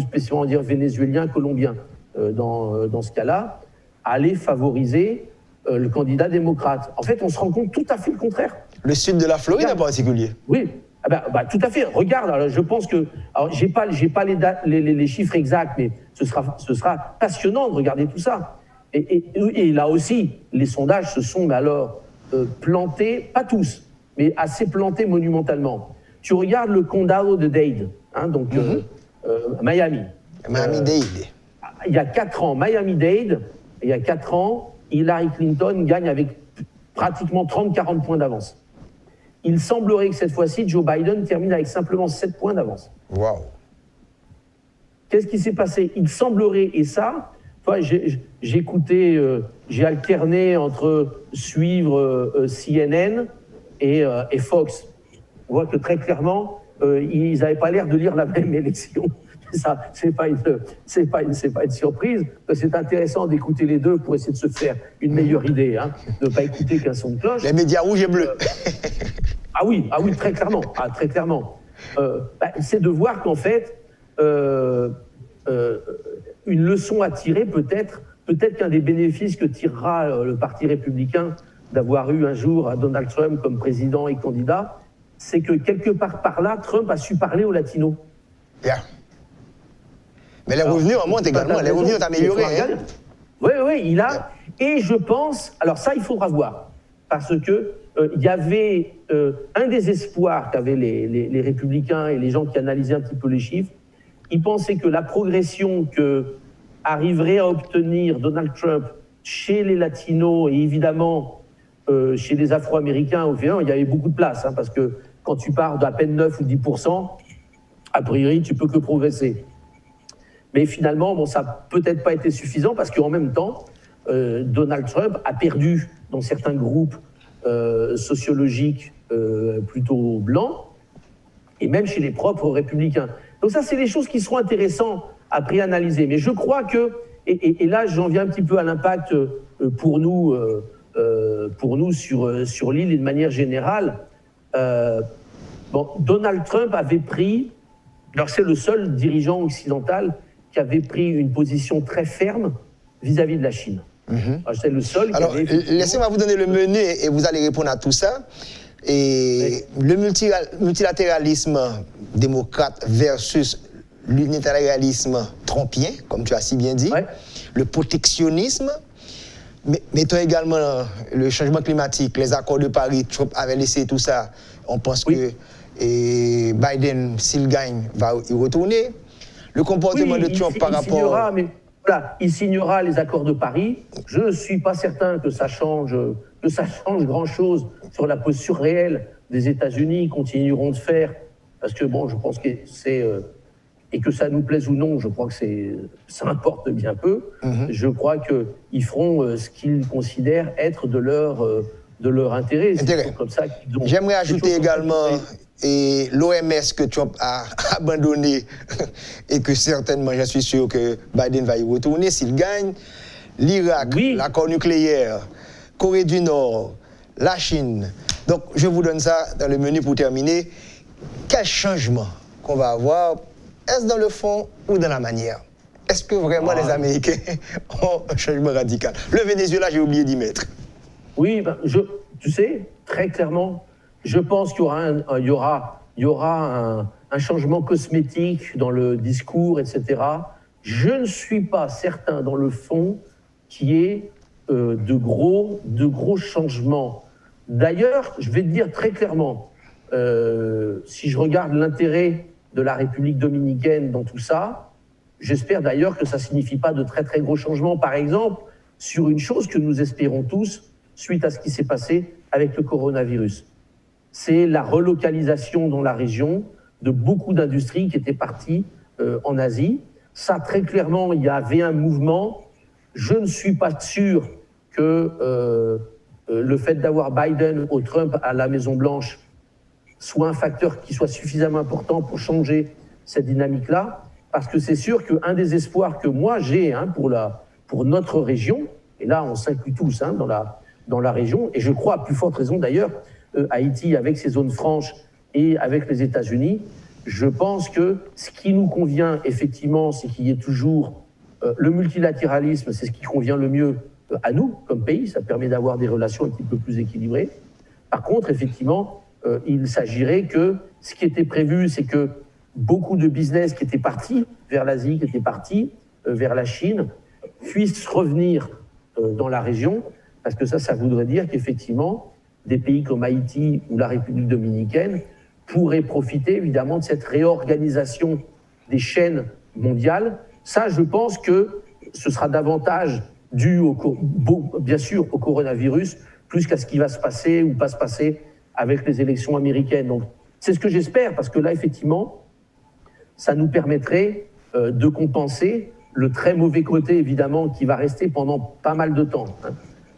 dire vénézuéliens, colombiens, dans ce cas-là, allait favoriser le candidat démocrate. En fait, on se rend compte tout à fait le contraire. Le sud de la Floride en particulier. Oui, tout à fait. Regarde, alors, je pense que... Alors, j'ai pas les chiffres exacts, mais ce sera passionnant de regarder tout ça. Et là aussi, les sondages se sont plantés, pas tous, mais assez plantés monumentalement. Tu regardes le condado de Dade, hein, donc Miami. Miami-Dade. Il y a 4 ans, Miami-Dade, il y a 4 ans, Hillary Clinton gagne avec pratiquement 30-40 points d'avance. Il semblerait que cette fois-ci, Joe Biden termine avec simplement 7 points d'avance. Waouh. Qu'est-ce qui s'est passé? Il semblerait, et ça, j'ai alterné entre suivre CNN et Fox. On voit que très clairement, ils n'avaient pas l'air de lire la même élection. Ça, c'est pas une surprise. C'est intéressant d'écouter les deux pour essayer de se faire une meilleure idée, hein, de ne pas écouter qu'un son de cloche. Les médias rouges et bleus. Ah oui, très clairement. Très clairement. C'est de voir qu'en fait, une leçon à tirer peut-être qu'un des bénéfices que tirera le Parti républicain d'avoir eu un jour Donald Trump comme président et candidat, c'est que quelque part par là, Trump a su parler aux Latinos. Yeah. Mais les revenus remontent également, les revenus ont amélioré. Oui, oui, il a. Et je pense, alors ça, il faudra voir, parce que il y avait un des espoirs qu'avaient les républicains et les gens qui analysaient un petit peu les chiffres. Ils pensaient que la progression que arriverait à obtenir Donald Trump chez les latinos et évidemment chez les afro-américains, il y avait beaucoup de place, hein, parce que quand tu pars d'à peine 9 ou 10%, a priori, tu peux que progresser. Mais finalement, bon, ça n'a peut-être pas été suffisant parce qu'en même temps, Donald Trump a perdu dans certains groupes sociologiques plutôt blancs et même chez les propres républicains. Donc ça, c'est des choses qui seront intéressantes à préanalyser. Mais je crois que, et là, j'en viens un petit peu à l'impact pour nous sur l'île et de manière générale. Donald Trump avait pris, alors c'est le seul dirigeant occidental qui avait pris une position très ferme vis-à-vis de la Chine. C'est le seul qui avait... Laissez-moi vous donner le menu et vous allez répondre à tout ça. Et le multilatéralisme démocrate versus l'unilatéralisme trumpien, comme tu as si bien dit, le protectionnisme, mais mettons également le changement climatique, les accords de Paris, Trump avait laissé tout ça. On pense que Biden, s'il gagne, va y retourner. Le comportement de Trump par rapport... il signera les accords de Paris. Je ne suis pas certain que ça change grand-chose sur la posture réelle des États-Unis. Ils continueront de faire, parce que bon, je pense que c'est... et que ça nous plaise ou non, je crois que ça importe bien peu. Je crois qu'ils feront ce qu'ils considèrent être de leur intérêt. J'aimerais ajouter également l'OMS que Trump a abandonné et que certainement, je suis sûr que Biden va y retourner s'il gagne. L'Irak, l'accord nucléaire, Corée du Nord, la Chine. Donc, je vous donne ça dans le menu pour terminer. Quel changement qu'on va avoir? Est-ce dans le fond ou dans la manière? Est-ce que vraiment les Américains ont un changement radical? Le Venezuela, j'ai oublié d'y mettre. Oui, tu sais, très clairement, je pense qu'il y aura un changement cosmétique dans le discours, etc. Je ne suis pas certain, dans le fond, qu'il y ait de gros changements. D'ailleurs, je vais te dire très clairement, si je regarde l'intérêt de la République dominicaine dans tout ça, j'espère d'ailleurs que ça ne signifie pas de très très gros changements. Par exemple, sur une chose que nous espérons tous, suite à ce qui s'est passé avec le coronavirus. C'est la relocalisation dans la région de beaucoup d'industries qui étaient parties en Asie. Ça, très clairement, il y avait un mouvement. Je ne suis pas sûr que le fait d'avoir Biden ou Trump à la Maison-Blanche soit un facteur qui soit suffisamment important pour changer cette dynamique-là, parce que c'est sûr qu'un des espoirs que moi j'ai pour notre région, et là on s'inclut tous dans la région, et je crois à plus forte raison d'ailleurs, Haïti avec ses zones franches et avec les États-Unis, je pense que ce qui nous convient effectivement, c'est qu'il y ait toujours le multilatéralisme, c'est ce qui convient le mieux à nous comme pays, ça permet d'avoir des relations un petit peu plus équilibrées. Par contre, effectivement, il s'agirait que ce qui était prévu, c'est que beaucoup de business qui étaient partis vers l'Asie, qui étaient partis vers la Chine, puissent revenir dans la région, parce que ça voudrait dire qu'effectivement, des pays comme Haïti ou la République dominicaine pourraient profiter évidemment de cette réorganisation des chaînes mondiales. Ça, je pense que ce sera davantage dû, bien sûr, au coronavirus, plus qu'à ce qui va se passer ou pas se passer avec les élections américaines. Donc, c'est ce que j'espère, parce que là, effectivement, ça nous permettrait de compenser le très mauvais côté, évidemment, qui va rester pendant pas mal de temps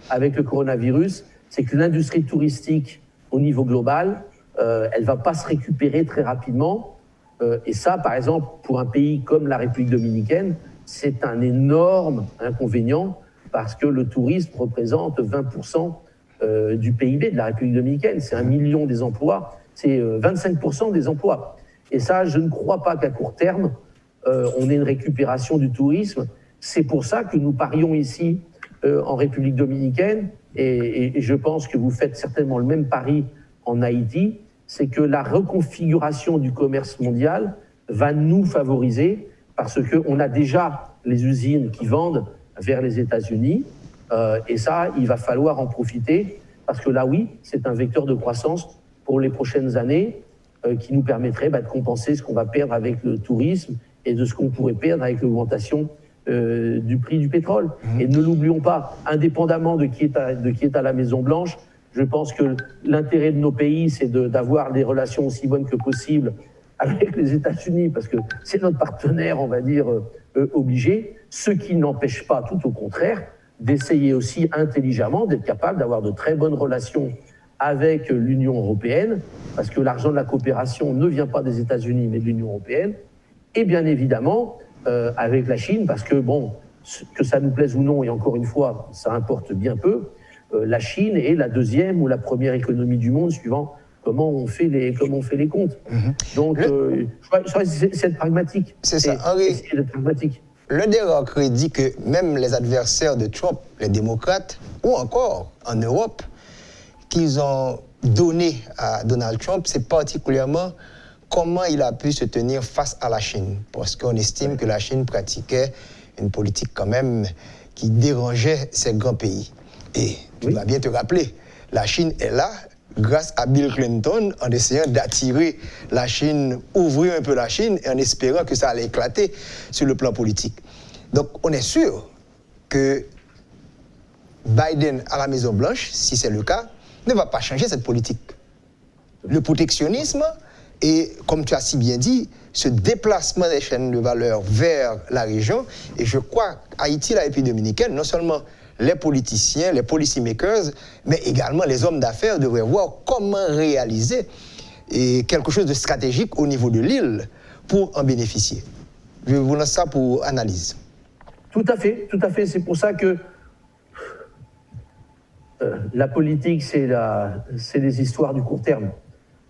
avec le coronavirus, c'est que l'industrie touristique, au niveau global, elle ne va pas se récupérer très rapidement. Et ça, par exemple, pour un pays comme la République dominicaine, c'est un énorme inconvénient, parce que le tourisme représente 20% du PIB de la République dominicaine. C'est 1 million des emplois, c'est 25% des emplois. Et ça, je ne crois pas qu'à court terme, on ait une récupération du tourisme. C'est pour ça que nous parions ici en République dominicaine, et je pense que vous faites certainement le même pari en Haïti, c'est que la reconfiguration du commerce mondial va nous favoriser, parce qu'on a déjà les usines qui vendent vers les États-Unis, et ça, il va falloir en profiter, parce que là, oui, c'est un vecteur de croissance pour les prochaines années qui nous permettrait de compenser ce qu'on va perdre avec le tourisme et de ce qu'on pourrait perdre avec l'augmentation du prix du pétrole. Et ne l'oublions pas, indépendamment de qui est à la Maison-Blanche, je pense que l'intérêt de nos pays, c'est d'avoir des relations aussi bonnes que possible avec les États-Unis, parce que c'est notre partenaire, on va dire, obligé, ce qui n'empêche pas, tout au contraire, d'essayer aussi intelligemment d'être capable d'avoir de très bonnes relations avec l'Union européenne, parce que l'argent de la coopération ne vient pas des États-Unis, mais de l'Union européenne, et bien évidemment avec la Chine, parce que, bon, que ça nous plaise ou non, et encore une fois, ça importe bien peu, la Chine est la deuxième ou la première économie du monde, suivant comment on fait les comptes. Donc, je crois que c'est être pragmatique. C'est ça. Henri, d'être pragmatique. Le décret dit que même les adversaires de Trump, les démocrates, ou encore en Europe, qu'ils ont donné à Donald Trump, c'est particulièrement comment il a pu se tenir face à la Chine. Parce qu'on estime que la Chine pratiquait une politique quand même qui dérangeait ces grands pays. Et tu vas bien te rappeler, la Chine est là grâce à Bill Clinton en essayant d'attirer la Chine, ouvrir un peu la Chine et en espérant que ça allait éclater sur le plan politique. Donc on est sûr que Biden à la Maison-Blanche, si c'est le cas, ne va pas changer cette politique. Le protectionnisme et, comme tu as si bien dit, ce déplacement des chaînes de valeur vers la région, et je crois qu'Haïti, la République dominicaine, non seulement les politiciens, les policymakers, mais également les hommes d'affaires devraient voir comment réaliser quelque chose de stratégique au niveau de l'île pour en bénéficier. Je vous lance ça pour analyse. Tout à fait, tout à fait. C'est pour ça que la politique, c'est les histoires du court terme.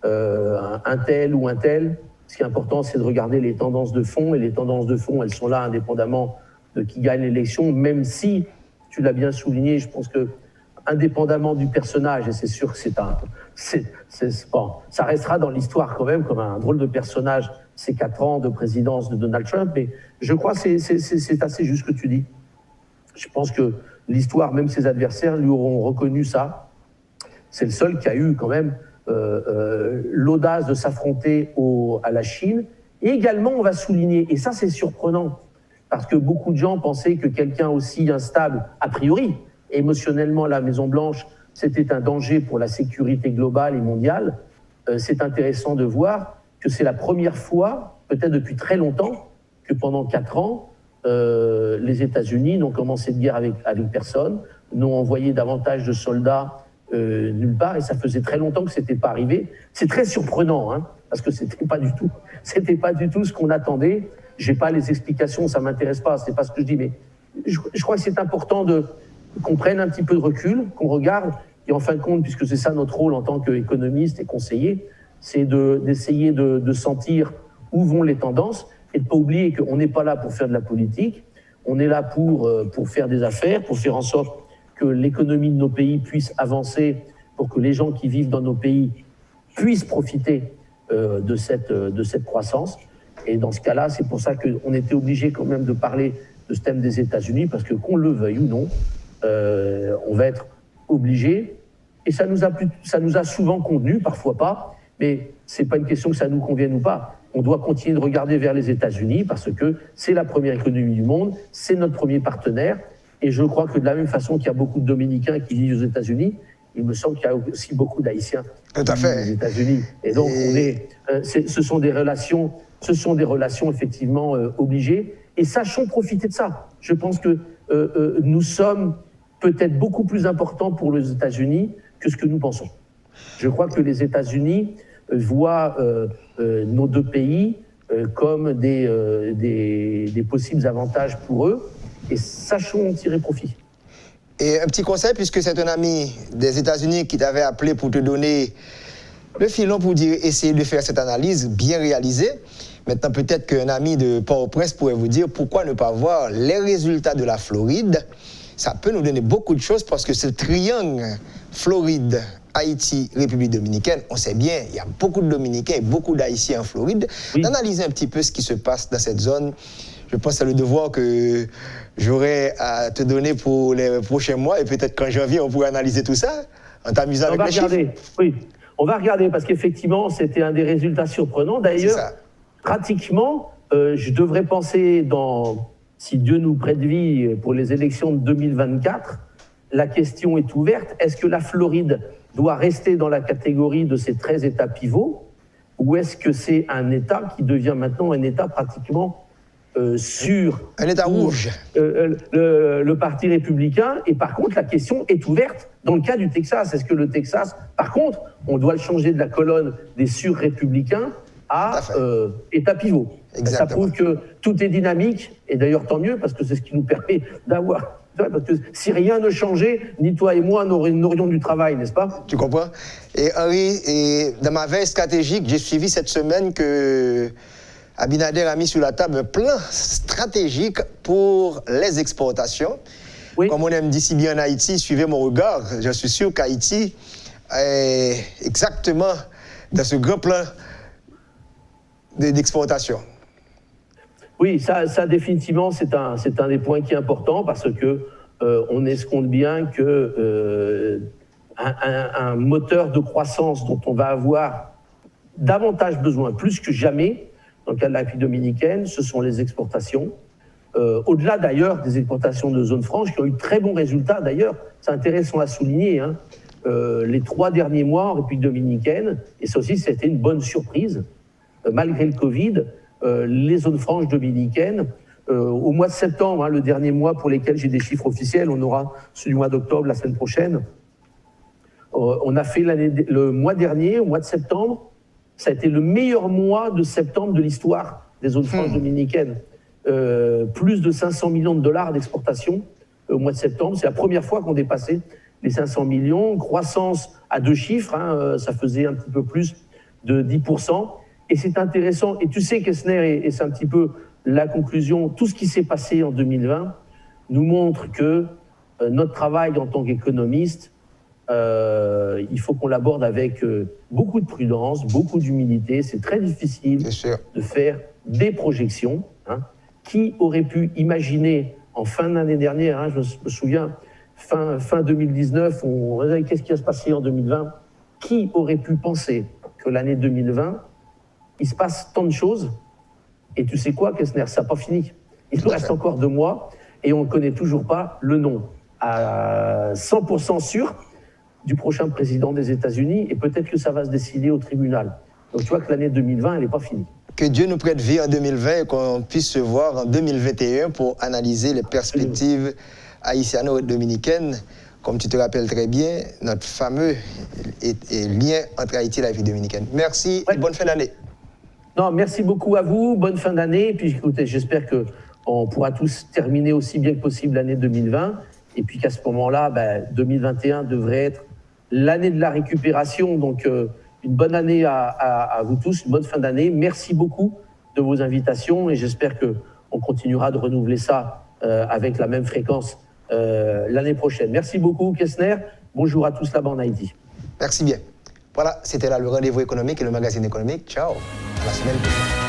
Un tel ou un tel, ce qui est important, c'est de regarder les tendances de fond, et les tendances de fond, elles sont là indépendamment de qui gagne l'élection, même si, tu l'as bien souligné, je pense que indépendamment du personnage, et c'est sûr que bon, ça restera dans l'histoire quand même comme un drôle de personnage, ces 4 ans de présidence de Donald Trump, mais je crois que c'est assez juste ce que tu dis. Je pense que l'histoire, même ses adversaires, lui auront reconnu ça. C'est le seul qui a eu quand même l'audace de s'affronter à la Chine. Et également, on va souligner, et ça c'est surprenant, parce que beaucoup de gens pensaient que quelqu'un aussi instable, a priori, émotionnellement à la Maison-Blanche, c'était un danger pour la sécurité globale et mondiale. C'est intéressant de voir que c'est la première fois, peut-être depuis très longtemps, que pendant 4 ans, les États-Unis n'ont commencé de guerre avec personne, n'ont envoyé davantage de soldats nulle part, et ça faisait très longtemps que ce n'était pas arrivé. C'est très surprenant, hein, parce que c'était pas du tout ce qu'on attendait. J'ai pas les explications, ça m'intéresse pas, c'est pas ce que je dis, mais je crois que c'est important qu'on prenne un petit peu de recul, qu'on regarde, et en fin de compte, puisque c'est ça notre rôle en tant qu'économiste et conseiller, c'est d'essayer de sentir où vont les tendances, et de ne pas oublier qu'on n'est pas là pour faire de la politique, on est là pour faire des affaires, pour faire en sorte que l'économie de nos pays puisse avancer, pour que les gens qui vivent dans nos pays puissent profiter de cette croissance. Et dans ce cas-là, c'est pour ça qu'on était obligé quand même de parler de ce thème des États-Unis, parce que qu'on le veuille ou non, on va être obligé. Et ça nous a souvent convenu, parfois pas, mais c'est pas une question que ça nous convienne ou pas. On doit continuer de regarder vers les États-Unis parce que c'est la première économie du monde, c'est notre premier partenaire. Et je crois que de la même façon qu'il y a beaucoup de Dominicains qui vivent aux États-Unis, il me semble qu'il y a aussi beaucoup d'Haïtiens qui vivent aux États-Unis. Et donc, ce sont des relations effectivement obligées. Et sachons profiter de ça. Je pense que nous sommes peut-être beaucoup plus importants pour les États-Unis que ce que nous pensons. Je crois que les États-Unis voient nos 2 pays comme des possibles avantages pour eux, et sachons en tirer profit. Et un petit conseil, puisque c'est un ami des États-Unis qui t'avait appelé pour te donner le filon pour dire essayer de faire cette analyse bien réalisée. Maintenant, peut-être qu'un ami de Port-au-Prince pourrait vous dire pourquoi ne pas voir les résultats de la Floride. Ça peut nous donner beaucoup de choses parce que ce triangle Floride, Haïti, République dominicaine, on sait bien, il y a beaucoup de Dominicains et beaucoup d'Haïtiens en Floride. Oui. D'analyser un petit peu ce qui se passe dans cette zone. je pense que c'est le devoir que j'aurai à te donner pour les prochains mois. Et peut-être qu'en janvier, on pourrait analyser tout ça en t'amusant avec les chiffres. Oui, on va regarder parce qu'effectivement, c'était un des résultats surprenants. D'ailleurs, pratiquement, je devrais penser si Dieu nous prête vie pour les élections de 2024, la question est ouverte. Est-ce que la Floride doit rester dans la catégorie de ces 13 États pivots ou est-ce que c'est un État qui devient maintenant un État pratiquement sûr? Un État rouge. Le Parti républicain. Et par contre, la question est ouverte dans le cas du Texas. Est-ce que le Texas, par contre, on doit le changer de la colonne des sur-républicains à État pivot? Ça prouve que tout est dynamique, et d'ailleurs tant mieux, parce que c'est ce qui nous permet d'avoir... Parce que si rien ne changeait, ni toi et moi n'aurions du travail, n'est-ce pas? Tu comprends? Et Henri, dans ma veille stratégique, j'ai suivi cette semaine que Abinader a mis sur la table un plan stratégique pour les exportations. Oui. Comme on aime dit si bien en Haïti, suivez mon regard. Je suis sûr qu'Haïti est exactement dans ce grand plan d'exportation. Oui, ça définitivement, c'est un des points qui est important parce que on escompte bien que un moteur de croissance dont on va avoir davantage besoin, plus que jamais, dans le cas de la République dominicaine, ce sont les exportations. Au-delà d'ailleurs des exportations de zone franche qui ont eu de très bons résultats d'ailleurs, c'est intéressant à souligner, hein, les 3 derniers mois en République dominicaine, et ça aussi c'était une bonne surprise, malgré le Covid, les zones franches dominicaines, au mois de septembre, hein, le dernier mois pour lesquels j'ai des chiffres officiels, on aura celui du mois d'octobre la semaine prochaine, on a fait le mois dernier, au mois de septembre, ça a été le meilleur mois de septembre de l'histoire des zones franches dominicaines. Plus de 500 millions de dollars d'exportation au mois de septembre. C'est la première fois qu'on dépassait les 500 millions. Croissance à 2 chiffres, hein, ça faisait un petit peu plus de 10%. Et c'est intéressant. Et tu sais, Kessner, et c'est un petit peu la conclusion, tout ce qui s'est passé en 2020 nous montre que notre travail en tant qu'économiste, il faut qu'on l'aborde avec beaucoup de prudence, beaucoup d'humilité. C'est très difficile de faire des projections. Hein. Qui aurait pu imaginer en fin d'année dernière, hein, je me souviens, fin 2019, qu'est-ce qui va se passer en 2020? Qui aurait pu penser que l'année 2020, il se passe tant de choses? Et tu sais quoi, Kessner, ça n'a pas fini. Il nous reste encore 2 mois et on ne connaît toujours pas le nom à 100% sûr du prochain président des États-Unis et peut-être que ça va se décider au tribunal. Donc tu vois que l'année 2020, elle n'est pas finie. Que Dieu nous prête vie en 2020 et qu'on puisse se voir en 2021 pour analyser les perspectives haïtiano-dominicaines. Comme tu te rappelles très bien, notre fameux lien entre Haïti et la République dominicaine. Merci et bonne fin d'année. Non, merci beaucoup à vous, bonne fin d'année. Puis écoutez, j'espère qu'on pourra tous terminer aussi bien que possible l'année 2020. Et puis qu'à ce moment-là, 2021 devrait être l'année de la récupération. Donc une bonne année à vous tous, une bonne fin d'année. Merci beaucoup de vos invitations et j'espère qu'on continuera de renouveler ça avec la même fréquence l'année prochaine. Merci beaucoup, Kessner. Bonjour à tous là-bas en Haïti. Merci bien. Voilà, c'était là le rendez-vous économique et le magazine économique. Ciao, à la semaine prochaine.